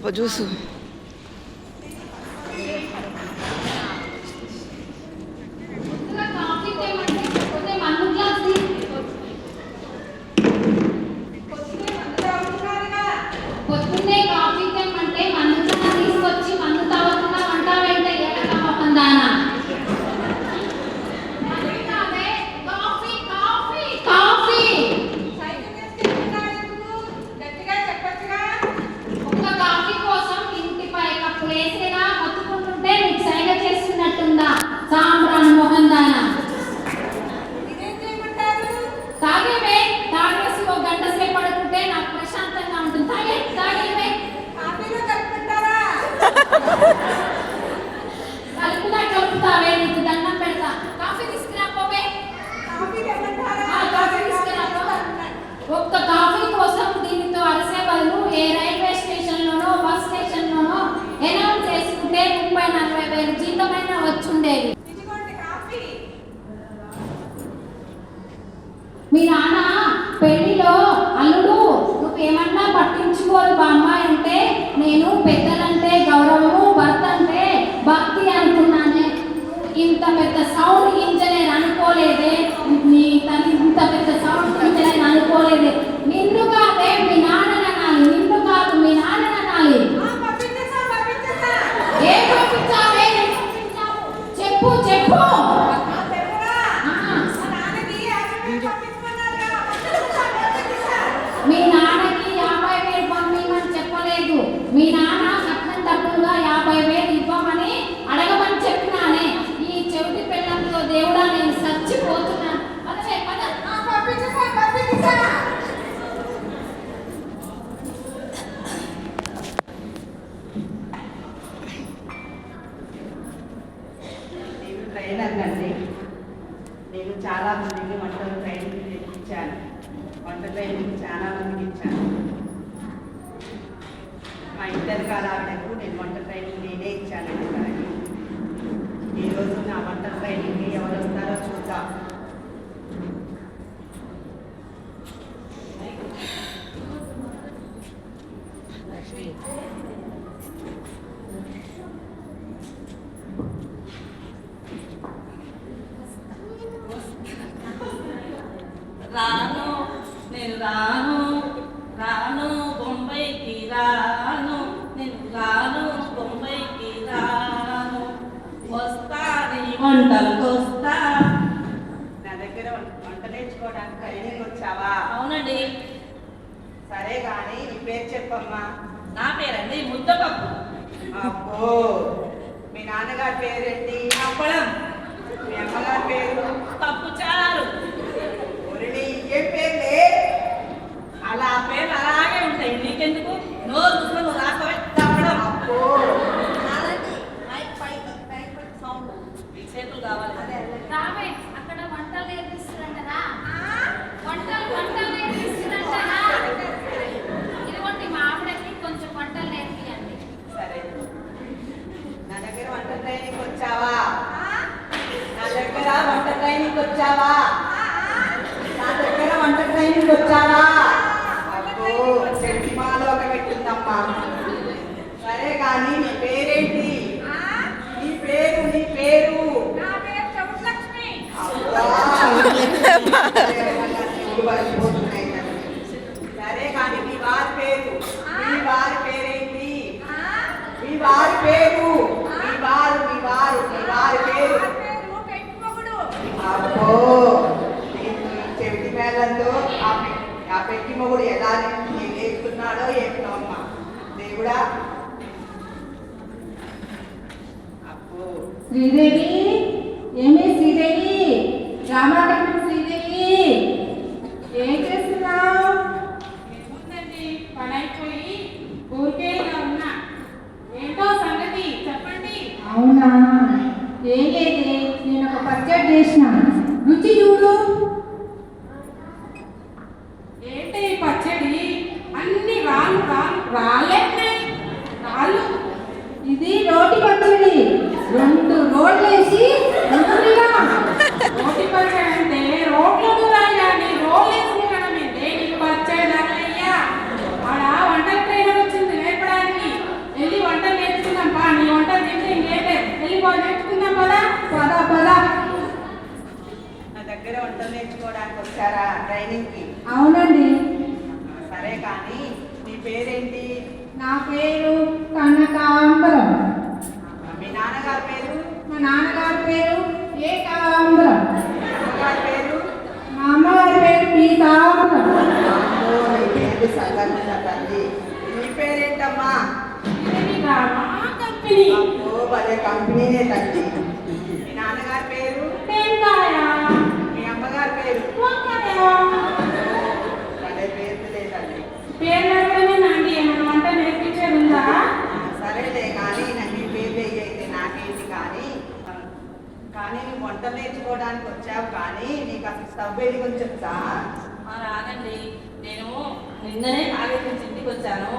apa juice. ఒక్క coffee కోసం దీనితో అరసే బదులు ఏ రైల్వే స్టేషన్లోనో బస్ స్టేషన్లోనో అనౌన్స్ చేసుకుంటే 30-40 వేలు జీతమైనా వచ్చుండేది. మీ నాన్న పెళ్లిలో అల్లుడు నువ్వేమన్నా పట్టించుకోదు బామ్మ అంటే నేను పెద్దలంటే గౌరవము భర్త అంటే భక్తి అనుకున్నానే. ఇంత పెద్ద సౌండ్ ఇంజనీర్ అనుకోలేదే, నీ తల్లి ఇంత పెద్ద సౌండ్ ఇంజనీర్ అనుకోలేదే. నిన్ను కాదే మీ నాన్న అనాలి, నిన్ను కాదు మీ నాన్న అనాలి. ఏం పంపించావే, చెప్పు చెప్పు. మీ నాన్నకి 50,000 పంపించమని చెప్పలేదు. మీ నాన్న కట్నం డబ్బులుగా 50,000 ఇవ్వమని అడగమని చెప్పినానే. ఈ చెవిటి పిల్లలతో దేవుడా నేను చచ్చిపోతున్నాను. నేను ట్రైనర్ అండి. నేను చాలా మందికి వంటలు ట్రైనింగ్ ఇచ్చాను. వంట ట్రైనింగ్ చాలా మందికి ఇచ్చాను. మా ఇంటర్ కాలాలకు నేను వంట ట్రైనింగ్ నేనే ఇచ్చానండి తనకి. ఈరోజు నా వంట ట్రైనింగ్కి ఎవరు వస్తారో చూద్దాం. రాను నేను రాను రాను బొంబాయికి రాను నేను రాను బొంబాయికి రాను వస్తా నీ వంటలకు వస్తా. నా దగ్గర వంట నేర్చుకోవడానికి ట్రైనింగ్ వచ్చావా? అవునండి. సరే కానీ నీ పేరు చెప్పమ్మా. నా పేరండి ముద్దపప్పు. అబ్బో, మీ నాన్నగారి పేరేంటి? అప్పడం. మీ అమ్మగారి పేరు? పప్పుచారు. ఏ పేర్లే అలా పేర్లు అలాగే ఉంటాయి, నీకెందుకు? నోరు చూసుకొని నువ్వు రాకపోయి తప్పడం. అబ్బో, చేతులు కావాలి. రామే అక్కడ వంటలు నేర్పిస్తున్నారా? వంటలు నేర్పిస్తున్నారా? ఇదిగోండి మా ఆవిడకి కొంచెం వంటలు నేర్పియండి. సరే. నా దగ్గర వంట ట్రైనింగ్ వచ్చావా? నా దగ్గర వంట ట్రైనింగ్ వచ్చావా? నా దగ్గర వంట ట్రైనింగ్ వచ్చావా? అబ్బో, చెట్టి మాలో ఒక పెట్టిందమ్మా. సరే కానీ నీ పేరేంటి? నీ పేరు నీ పేరు? సరే కానీ మీ వారి పేరు? మీ వారి పేరేంటి? మీ వారి పేరు? మీ వారి పేరు? అబ్బో, చెవిటి మేళంతో ఆ పెట్టి మొగుడు ఎలా నేర్పుతున్నాడో ఏంటో అమ్మా దేవుడా. అబ్బో, శ్రీదేవి, ఏమి శ్రీదేవి, రామాటం శ్రీదేవి, ఏం చేస్తున్నావు? ఏముందండి, పని అయిపోయి ఊరికే ఇలా ఉన్నా. ఏంటో సంగతి చెప్పండి. అవునా, ఏం లేదే, నేను ఒక పచ్చడి చేసిన, రుచి చూడు. ఏంటి ఈ పచ్చడి? అన్ని రాళ్ళు రాళ్ళు రాళ్ళే రాళ్ళు. ఇది రోటి పచ్చడి, 2 రోడ్లు వేసి రోటి పచ్చడి అంటే రోడ్లు రాయాలి, రోడ్లు వేసి కనమంటే నీకు పచ్చడి అయ్యా. ఆడ వంట ట్రైనర్ వచ్చింది నేర్పడానికి. దగ్గర వంటలు నేర్చుకోవడానికి వచ్చారా ట్రైనింగ్కి? అవునండి. సరే కానీ మీ పేరేంటి? నా పేరు కనకాంబరం. మీ నాన్నగారి పేరు? మా నాన్నగారి పేరు ఏకాంబరం. అమ్మగారి పేరు? మా అమ్మగారి పేరు పీతాంబరం. అమ్మో, నీ పేరు సంగతి తల్లి. మీ పేరేంటమ్మా? కంపెనీ అమ్మో, భలే కంపెనీనే తల్లి. మీ నాన్నగారి పేరు? టెంకాయ మీ అమ్మగారి పేరు? వంకాయ. భలే పేరులే తల్లి. పేరు అడగడమేనండి, ఏమైనా వంట నేర్పించేది ఉందా? సరేలే కానీ మీ పేరు అయితే నాకేంటి కానీ నువ్వు వంటలు నేర్చుకోవడానికి వచ్చావు కానీ నీకు అసలు స్టవ్ ఏది కొంచెం చెప్తా? రాదండి, నేను నిన్ననే కాలేజీ నుంచి ఇంటికి వచ్చాను.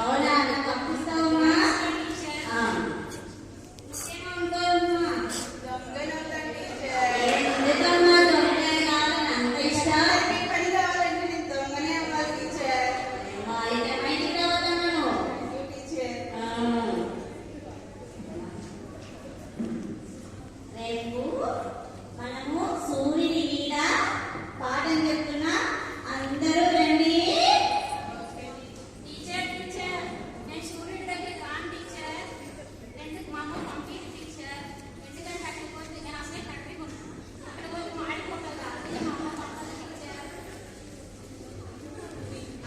అవునా, నాకు పంపిస్తావమ్మా? రేపు మనము సూర్యుని మీద పాఠం చెప్తున్నా, అందరూ రండి. టీచర్ టీచర్ నేను సూర్యుడి దగ్గర రాను టీచర్. ఎందుకు మా అమ్మ పంపింది టీచర్? ఎందుకంటే అక్కడికి పోతే నేను అసలే కట్టుకున్నాను. అక్కడ పోతే మాడిపోతుంది కాబట్టి మా అమ్మ పంపదు టీచర్.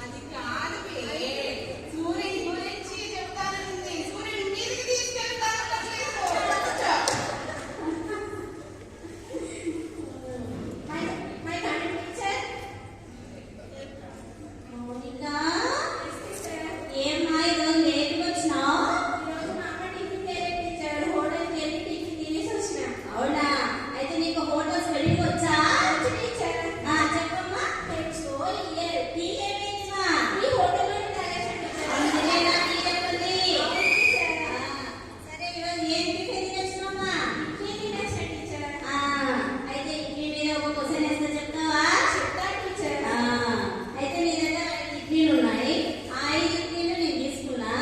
అది కాదు బే. సూర్యుని గురించి చెప్తానంది. సూర్యుని మీదకి తీసుకెళ్తాను అనట్లేదు. మై గార్డెన్ టీచర్ మౌనిక, ఏమ్మా ఈరోజు లేట్గా వచ్చినావు? ఈరోజు మా అమ్మ టిఫిన్ చేయలేదు టీచర్. హోటల్కి వెళ్ళి టిఫిన్ తినేసి వచ్చిన. అవునా, అయితే నీకు హోటల్స్ వెళ్ళి వచ్చా? టీచర్ చెప్పమ్మా. టీ ఏమైందిమా? ఈ హోటల్లోనే తయారు టీచర్. అందుకే నా టీ చెప్పింది. సరే, ఈరోజు ఏం టిఫిన్ తెచ్చినావమ్మా? అయితే ఇడ్లీ మీద ఒక క్వశ్చన్ వేస్తే చెప్తావా? అయితే నీ దగ్గర 5 ఇడ్లీలు ఉన్నాయి. ఆ 5 ఇడ్లీలు నేను తీసుకున్నా.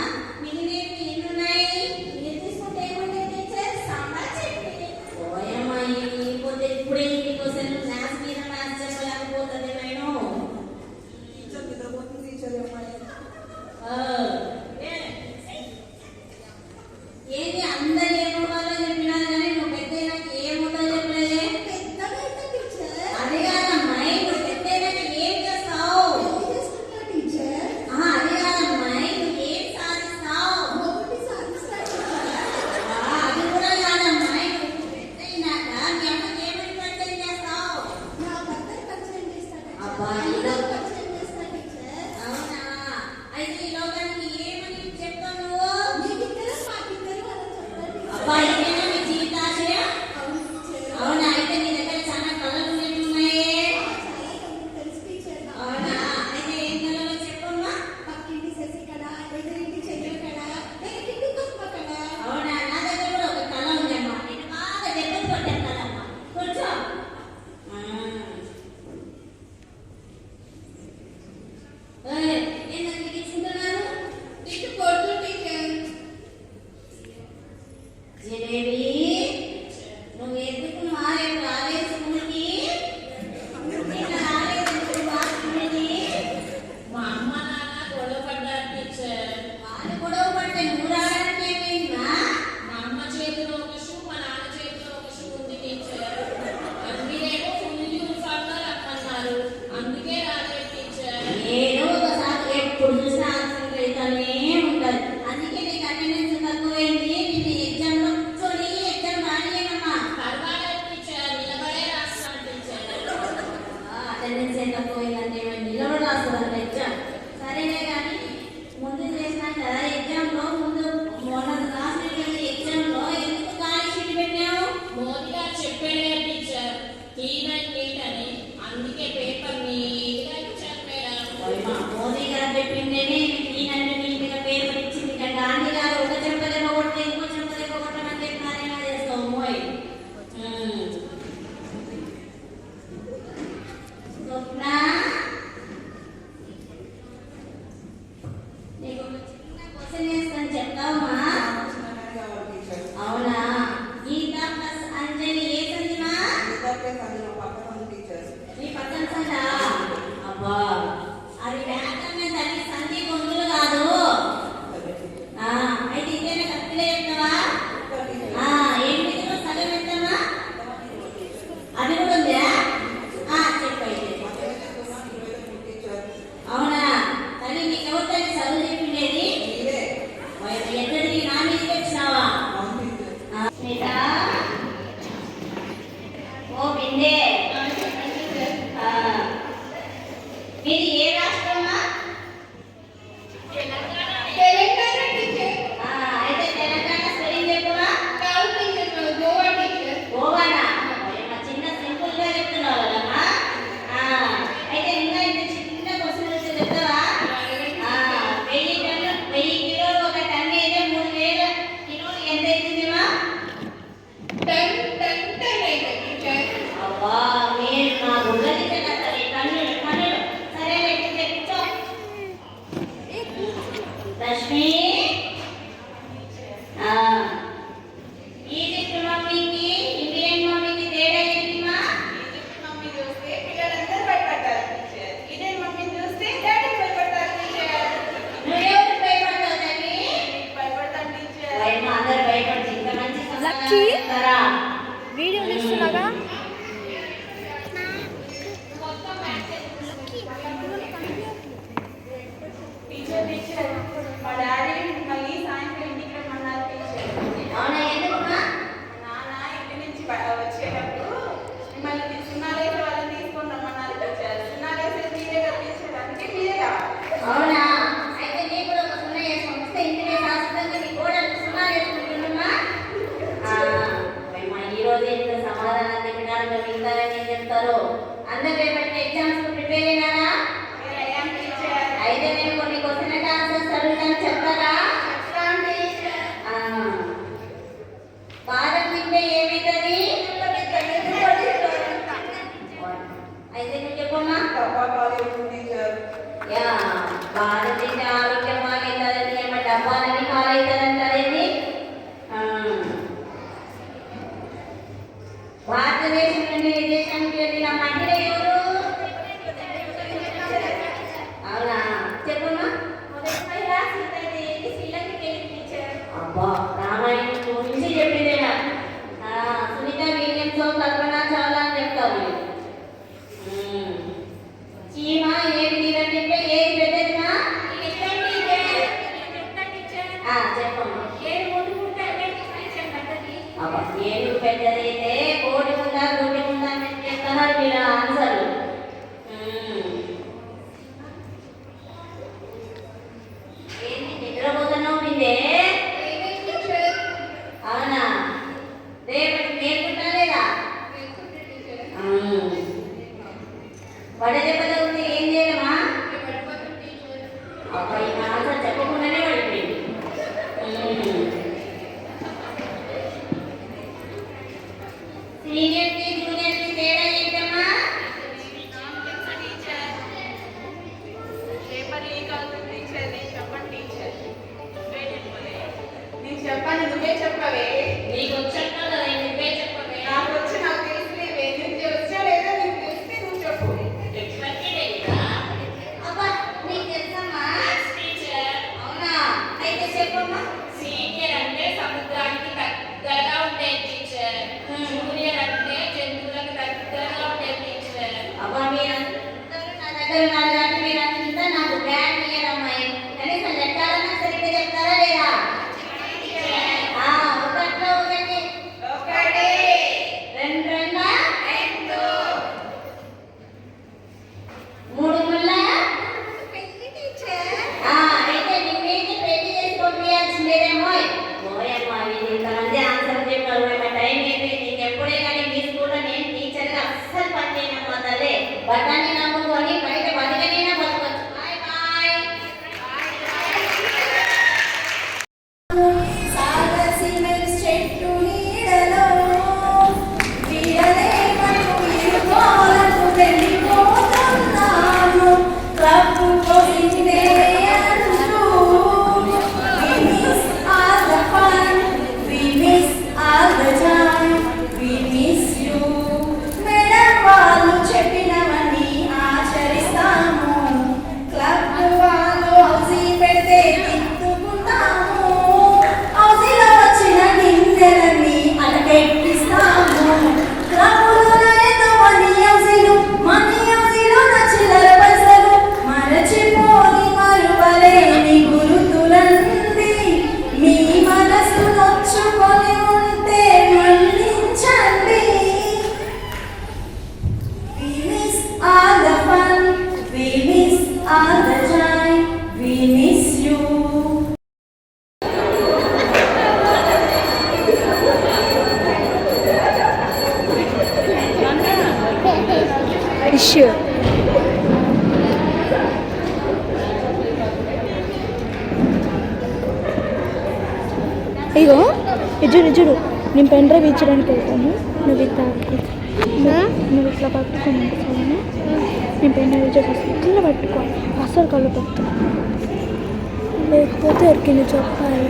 మిగిలినవి ఎన్ని ఉన్నాయి? మీరు తీసుకుంటే ఏముంటాయి టీచర్? సాంబార్ చట్నీ. ఓయమ్మా, ఇప్పుడే ఇంటి క్వశ్చన్ మ్యాథ్స్ మీద మ్యాథ్స్ చెప్పలేకపోతుంది నేను. టీచర్ నిద్రపోతుంది టీచర్ అమ్మాయి. ఏంటి అందరు ఏమవ్వాలో చెప్పినారు కానీ నువ్వు పెద్ద నాకు ఏమవుతావు చెప్పలేదే. అదే కాదమ్మాయి, నువ్వు పెద్ద ఏం చేస్తావు? అదే కాదమ్మాయి, నువ్వు ఏం సాధిస్తావు? అది కూడా కాదమ్మాయి, నువ్వు పెద్ద అయినాక మీ అమ్మకి ఏమని పరిచయం చేస్తావు? అబ్బా, అవునా, అయితే ఈ లోకానికి ఏమని చెప్తావు నువ్వు? అబ్బా, ఇదేనా నీ జీవితాశయం? అవునా, అయితే నీ దగ్గర చాలా కళలు ఉన్నాయి. అవునా, అయితే ఏం కళలో చెప్పమ్మా. అవునా, నా దగ్గర కూడా ఒక కళ ఉందమ్మా. నేను బాగా దెబ్బలు కొట్టేస్తానమ్మా. కూర్చో. ఎందుకు తీసుకుంటున్నారు? జిలేబీ, నువ్వు ఎందుకు రేపు రాలేదు స్కూల్కి? నిన్న రాలేదు ఎందుకు స్కూల్కి? మా అమ్మ నాన్న గొడవ పడ్డారు టీచర్. వాళ్ళు గొడవ పడితే నువ్వు రావడానికి ఏమైందా? మా అమ్మ చేతిలో ఒక షూ, మా నాన్న చేతిలో ఒక షూ ఉంది టీచర్. మీరేమో ఫుల్ యూనిఫామ్ గా రమ్మన్నారు, అందుకే రాలేదు టీచర్. ఏదో ఒకసారి ఎప్పుడు చూసినా ఆన్సర్ వెళ్తానే ఉంటారు. అందుకే నీకు అటెండెన్స్ తక్కువైంది. నిన్ను ఎగ్జామ్ లో కూర్చొని ఎగ్జామ్ రానిలేనమ్మా. పర్వాలేదు టీచర్, నిలబడే రాస్తాను టీచర్. అటెండెన్స్ తక్కువైందంటే నిలబడి రాస్తుందంట ఎగ్జామ్. సరేనే కానీ ముందు చేసినా కదా ఎగ్జామ్ లో ముందు మొన్న లాస్ట్ ఎగ్జామ్ లో ఎందుకు ఖాళీ షీట్ పెట్టావు? మోదీ గారు చెప్పాడే టీచర్, క్లీన్ అండ్ నీట్ అని, అందుకే పేపర్ నీట్గా ఇచ్చారు మేడం. మోదీ గారు చెప్పిందేనే ఈయనంటే నీట్గా పేపర్ ఇచ్చింది కదా. గాంధీ గారు ఒక చెంపదెబ్బ కొడితే ఇంకో చెంపదెబ్బ కొట్టమని చెప్పినారేనా చేస్తావు మోయ్. స్వప్న, నీకు ఒక చిన్న క్వశ్చన్ వేస్తాను చెప్తావమ్మా? చిన్నగానే కావాలి టీచర్. అవునా, గీత ప్లస్ అంజలి ఏ సంధిమా? ఇద్దరికే చదివిన పక్కన ఉంది టీచర్. నీ పక్కన సంధి అందరు రేపటి ఎగ్జామ్స్ ప్రిపేర్ అయినారా? అయితే నేను కొన్ని క్వశ్చన్ ఆన్సర్స్ అడుగుతాను, చెప్తారా? బాదం తింటే ఏమవుతుంది? అయితే నువ్వు చెప్పమ్మా. యా, బాదం తింటే ఆరోగ్యం బాగవుతుందని, ఏమో డబ్బాలని కాలవుతుందంటారేంటి? భారతదేశం నుండి విదేశానికి వెళ్ళిన మహిళ ఎవరు? అవునా, చెప్పమ్మా. అబ్బా, రామాయణం గురించి చెప్పిందేనా? సునీత విలియమ్స్, కల్పన చావ్లా అని చెప్తాము. చీమ ఏది తింటే ఏది పెట్టేదిమా? చెప్పమ్మా. అబ్బా, ఏది పెద్దదైతే కోడి ఉందా గుడ్డి ఉందా అని చెప్తున్నారు మీరు ఆన్సర్. ఏంటి నిద్రపోతున్నావు బిందే? అవునా, రేపటి నేర్పుంటా లేదా? వడదెబ్బ తగ్గితే ఏం చేయడమా? అబ్బాయి ఆన్సర్ చెప్పకుండానే పడిపోయింది. సీనియర్ కి జూనియర్ కి తేడా ఏంటమ్మా? నీకు చెప్పాను, నువ్వే చెప్పవే. నీకు వచ్చాక కదా నువ్వే చెప్పవే. నాకు వచ్చి నాకు తెలిసినవే. నీకు వచ్చా లేదా నీకు తెలిస్తే నువ్వు చెప్పు. అబ్బా, నీకు తెలుసమ్మా? టీచర్. అవునా, అయితే చెప్పమ్మా. సీనియర్ అంటే సముద్రానికి దగ్గరగా ఉండే టీచర్. జూనియర్ అంటే జంతువులకు దగ్గరగా ఉండే టీచర్. అబ్బా, మీరందరూ నా దగ్గర ఉన్నారు కాబట్టి మీరంతా నాకు బ్యాడ్ ఇయర్ అమ్మాయి. కనీసం లెక్కాలన్నా సరిగ్గా చెప్తారా లేదా? ఒకట్లో ఒకటి, రెండు రెండా, మూడు ముళ్ళ. అయితే నిన్నైతే పెళ్లి చేసి పంపించాల్సిందేమో. ఓయమ్మా, వీళ్ళు ఇంతమంది ఆన్సర్ చెప్పారు. టైం అయిపోయింది. ఇంకెప్పుడే కానీ మీ స్కూల్లో నేను టీచర్గా అస్సలు పనిచేయనమ్మా తల్లి. బఠానీ నమ్ముకొని బయట బతకనైనా బతకొచ్చు. Bye bye. చెప్పినవన్నీ ఆచరిస్తాము. క్లబ్ వాళ్ళు హౌసీ పెడితే తిట్టుకుంటాము. హౌసీలో వచ్చిన గింజలన్నీ అటకెక్కిస్తాము. క్లబ్లో ఎంతో మనీ హౌసీలు, మనీ హౌసీలో చిల్లర పైసలు, మరచిపోని మరువలేని గురుతులంది. మీ మనసు నొచ్చుకొని ఉంటే మన్నించండి. We miss all the fun, we miss all the joy, we miss you. Sure. ఇగో ఇజుడు నేను పెన్ డ్రైవ్ ఇచ్చడానికి వెళ్తాను. నువ్వు ఇట్లా నువ్వు ఇట్లా పట్టుకుని నేను పెన్ డ్రైవ్ ఇచ్చేసి ఇట్లా పట్టుకో. అసలు కళ్ళు పెట్టు, లేకపోతే ఎరికింది చెప్పాలి.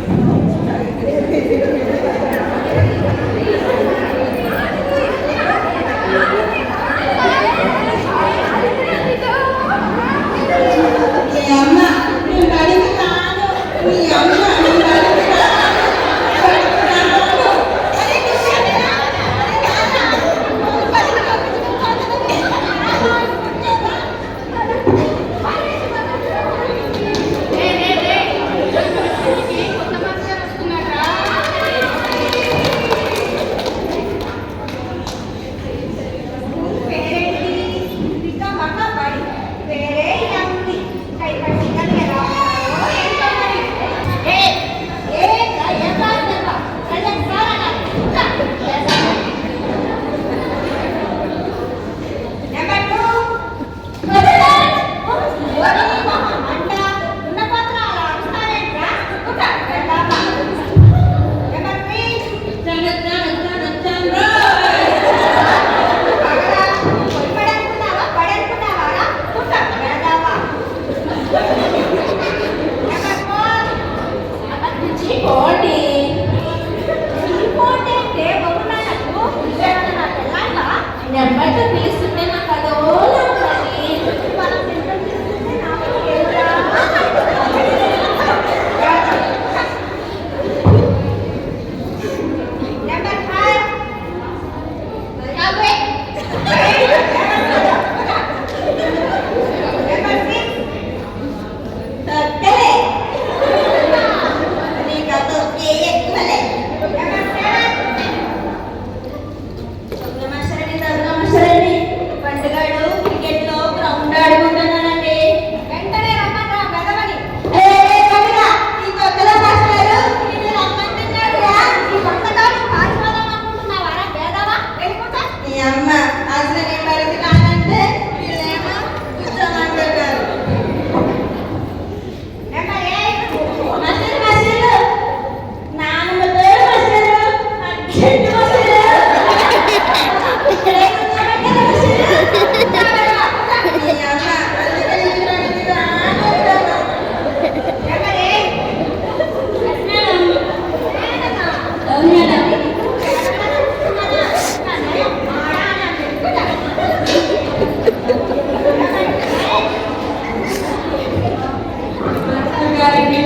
అమ్మ అసలు నీ బడికి రానంటే వీళ్ళేమో కూర్చోమంటున్నారు.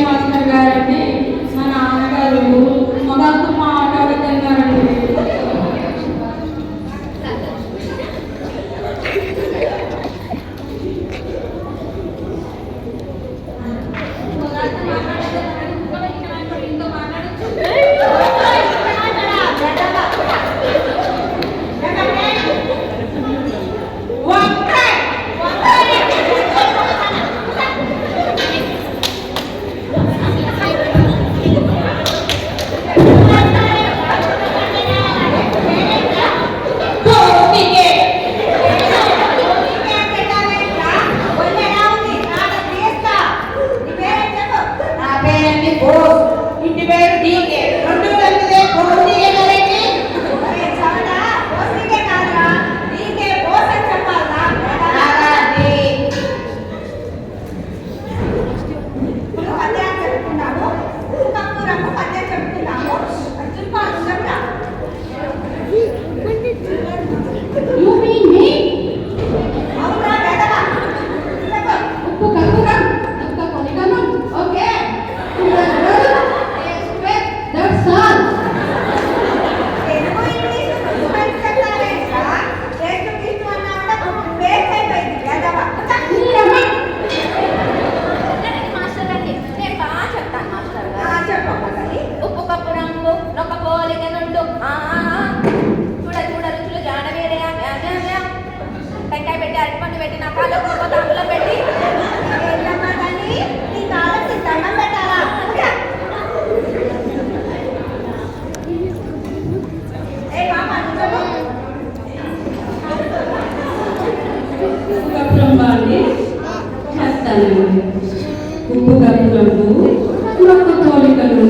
మాస్టర్ గారండి మా నాన్నగారు మగంతో మాట్లాడుతున్నారండి. ఉప్పు కప్పులకు ఒక పోలికలు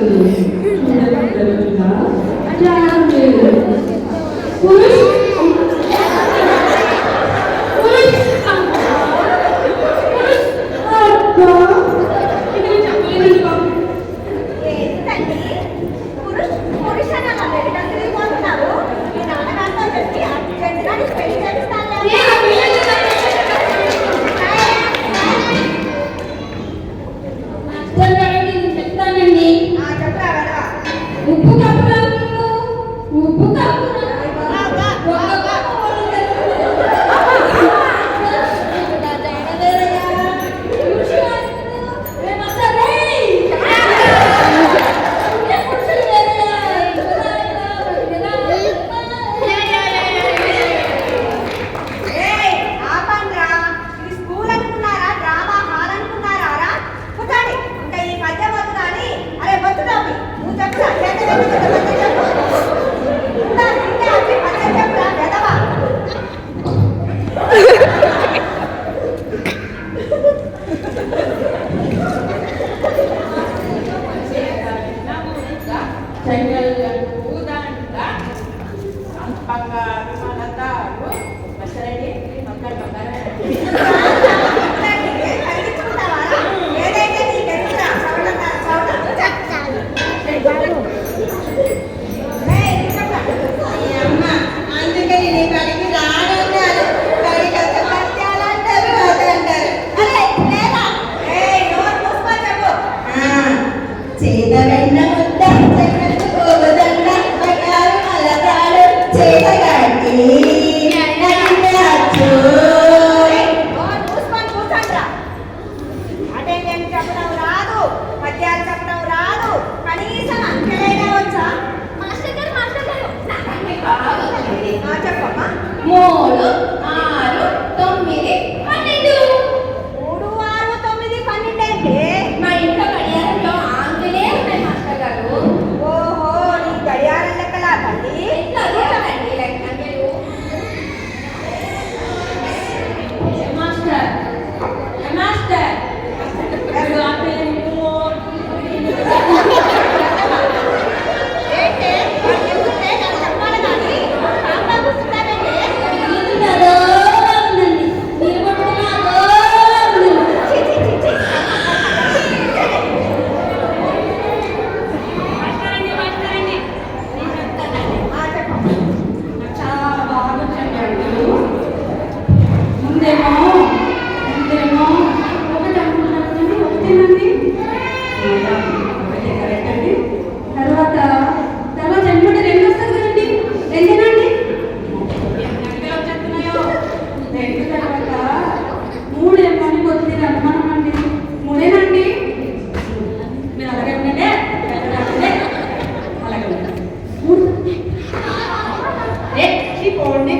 పోండి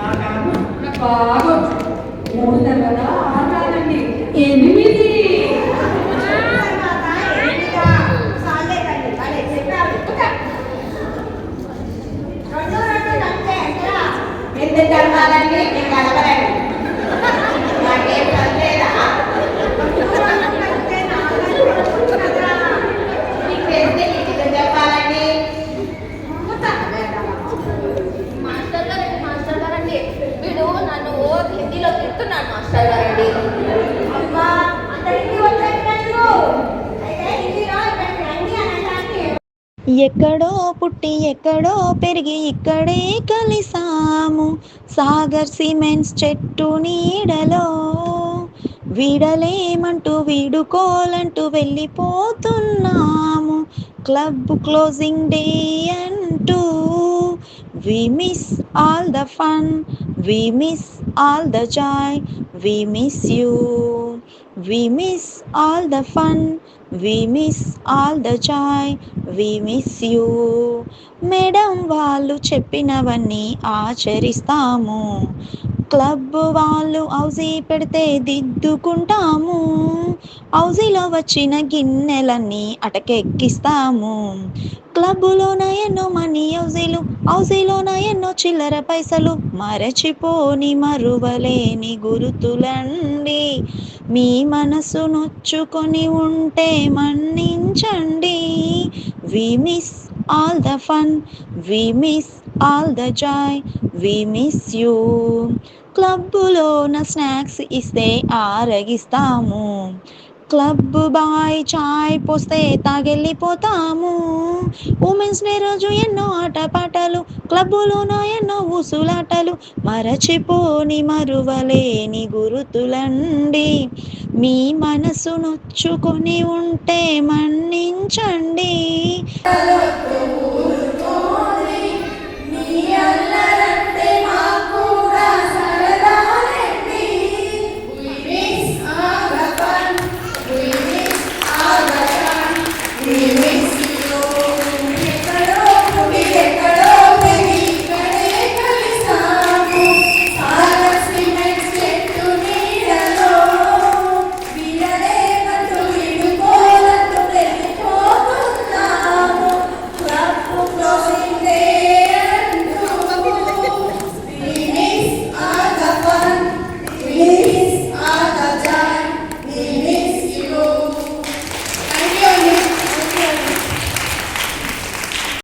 ఆగాము నాకు బాగా 3 తర్వాత 6 కాదండి 8. ఎందుకు కలవాలండి నేను కలవరండి నాకేం కలలేదా మీకు తెలిస్తే నీకు చెప్పాలండి మాస్టర్ గారండి వీడు నన్ను హిందీలో తిడుతున్నాడు మాస్టర్ గారండి. అబ్బా అంత హిందీ వచ్చేటట్టు అయితే హిందీలో ఇక్కడ రండి అని అంటానికి ఎక్కడో పుట్టి ఎక్కడో పెరిగి ఇక్కడే కలిసాము సాగర్ సిమెంట్స్ చెట్టు నీడలో వీడలేమంటూ వీడుకోలంటూ వెళ్ళిపోతున్నాము క్లబ్ క్లోజింగ్ డే అంటూ we miss all the fun we miss all the joy we miss you we miss all the fun we miss all the joy we miss you madam వాళ్ళు చెప్పినవన్నీ ఆచరిస్తాము club వాళ్ళు housie పెడితే దిద్దుకుంటాము హౌజీలో వచ్చిన గిన్నెలన్నీ అటకెక్కిస్తాము క్లబ్బులోన ఎన్నో money హౌజీలోన ఎన్నో చిల్లర పైసలు మరచిపోని మరువలేని గురుతులండి మీ మనసు నొచ్చుకొని ఉంటే మన్నించండి we miss all the fun we miss all the joy we miss you క్లబ్బులోన స్నాక్స్ ఇస్తే ఆరగిస్తాము క్లబ్ బాయ్ చాయ్ పోస్తే తాగెళ్ళిపోతాము ఉమెన్స్ డే రోజు ఎన్నో ఆటపాటలు క్లబ్బులోన ఎన్నో ఊసులాటలు మరచిపోని మరువలేని గురుతులండి మీ మనసు నొచ్చుకొని ఉంటే మన్నించండి నీ అల్లర